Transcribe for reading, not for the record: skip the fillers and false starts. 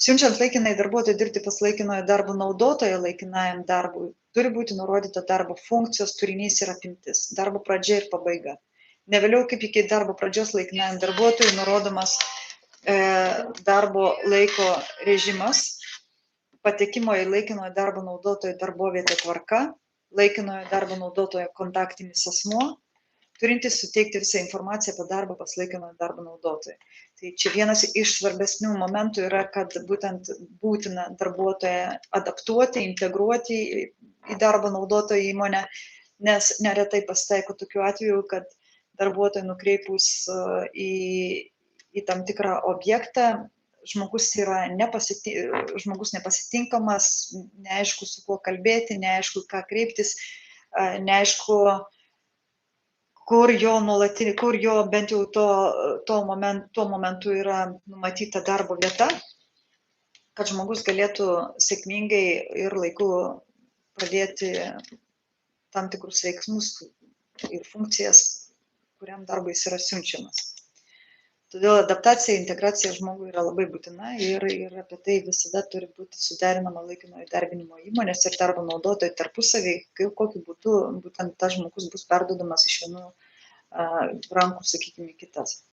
Siunčiant laikinai darbuotojui dirbti pas laikinojo darbo naudotoją laikinajam darbui, turi būti nurodyta darbo funkcijos turinys ir apimtis, darbo pradžia ir pabaiga. Ne vėliau kaip iki darbo pradžios laikinajam darbuotojui nurodomas darbo laiko režimas, patekimo į laikinojo darbo naudotojo darbovietę tvarka, laikinojo darbo naudotojo kontaktinis asmuo, turintis suteikti visą informaciją apie darbą pas laikinojo darbo naudotoją. Tai čia vienas iš svarbesnių momentų yra, kad būtent būtina darbuotoją adaptuoti, integruoti į darbo naudotoją įmonę, nes neretai pasitaiko tokių atvejų, kad darbuotojai nukreipus į tam tikrą objektą, žmogus nepasitinkamas, neaišku su kuo kalbėti, neaišku ką kreiptis, neaišku, kur jo bent jau tuo momentu yra numatyta darbo vieta, kad žmogus galėtų sėkmingai ir laiku pradėti tam tikrus veiksmus ir funkcijas, kuriam darbui jis yra siunčiamas. Todėl adaptacija, integracija žmogui yra labai būtina ir apie tai visada turi būti suderinama laikinojo įdarbinimo įmonės ir darbo naudotojai tarpusavyje, kokiu būdu būtent tas žmogus bus perduodamas iš vienų rankų, sakykime, į kitas.